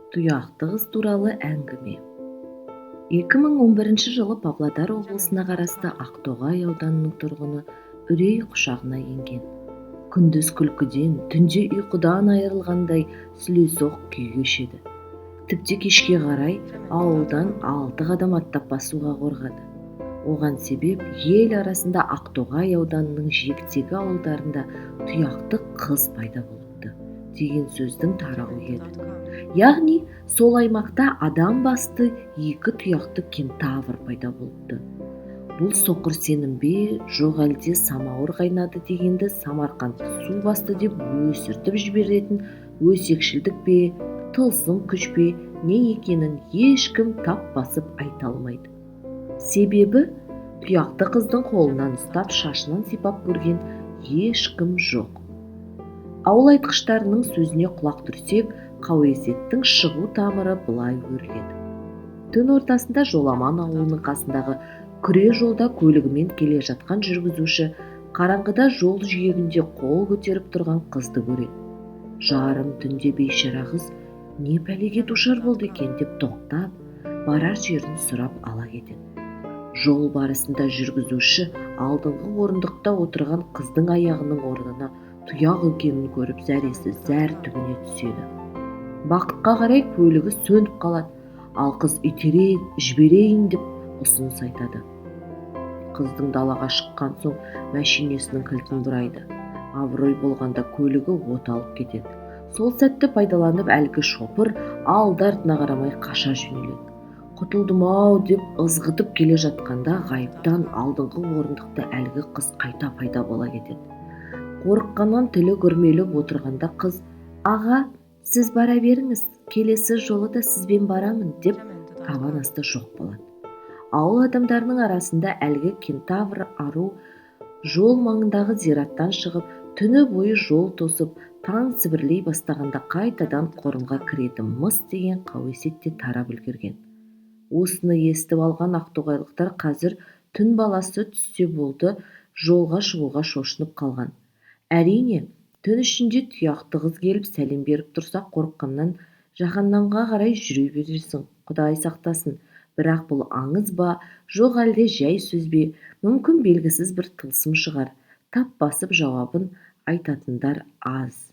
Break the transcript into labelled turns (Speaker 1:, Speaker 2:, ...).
Speaker 1: Тұяқты қыз туралы әңгіме. 2011 жылы Павлодар облысына қарасты Ақтоғай ауданының тұрғыны үрей құшағына енген. Күндіз күлкіден, түнде ұйқыдан айырылғандай сүлесоқ күй кешеді. Тіпті кешке қарай ауылдан 6 қадам аттап басуға қорқады. Оған себеп ел арасында Ақтоғай ауданының жиектегі ауылдарында тұяқты қыз пайда болыпты деген сөздің тарауы еді. Яғни сол аймақта адам басты 2 тұяқты кентавр пайда болыпты. Бұл соқыр сенім бе, жоқ әлде самауыр қайнады дегенді Самарқанды су басты деп өсіртіп жіберетін өсекшілдік пе, тылсым күш пе, не екенін ешкім тап басып айта алмайды. Себебі тұяқты қыздың қолынан ұстап шашынан сипап көрген ешкім жоқ. Ауыл айтқыштарының сөзіне құлақ түрсек, қауесеттің шығу тамыры былай өріледі. Түн ортасында Жоламан ауылының қасындағы күре жолда көлігімен келе жатқан жүргізуші қараңғыда жол жиегінде қол көтеріп тұрған қызды көреді. Жарым түнде бейшара қыз не пәлеге душар болды екен деп тоқтап, барар жерін сұрап ала кетеді. Жол барысында жүргізуші алдыңғы орындықта отырған қыздың аяғының орнына тұяқ екенін көріп зәресі зәр түбіне түседі. Бақытқа қарай көлігі сөніп қалады, ал қыз итерейін, жіберейін деп ұсыныс айтады. Қыздың далаға шыққан соң мәшинесінің кілтін бұрайды. Абырой болғанда көлігі от алып кетеді. Сол сәтті пайдаланып әлгі шопыр алды-артына қарамай қаша жөнеледі. Құтылдым-ау деп ызғытып келе жатқанда ғайыптан алдыңғы орындықта әлгі қыз қайта пайда бола кетеді. Қорыққаннан тілі күрмеліп отырғанда қыз: «Аға, сіз бара беріңіз, келесі жолы да сізбен барамын» деп табан асты жоқ болады. Ауыл адамдарының арасында әлгі кентавр ару жол маңындағы зираттан шығып, түні бойы жол тосып, таң сібірлей бастағанда қайтадан қорымға кіретін мыс деген қауесетте тарап үлгерген. Осыны естіп алған ақтоғайлықтар қазір түн баласы түссе болды, жолға шығуға шошынып қалған. Әрине, түн ішінде тұяқты қыз келіп сәлем беріп тұрса, қорыққаннан жаһаннамға қарай жүре бересің, Құдай сақтасын. Бірақ бұл аңыз ба, жоқ әлде жай сөз бе, мүмкін белгісіз бір тылсым шығар. Тап басып жауабын айтатындар аз.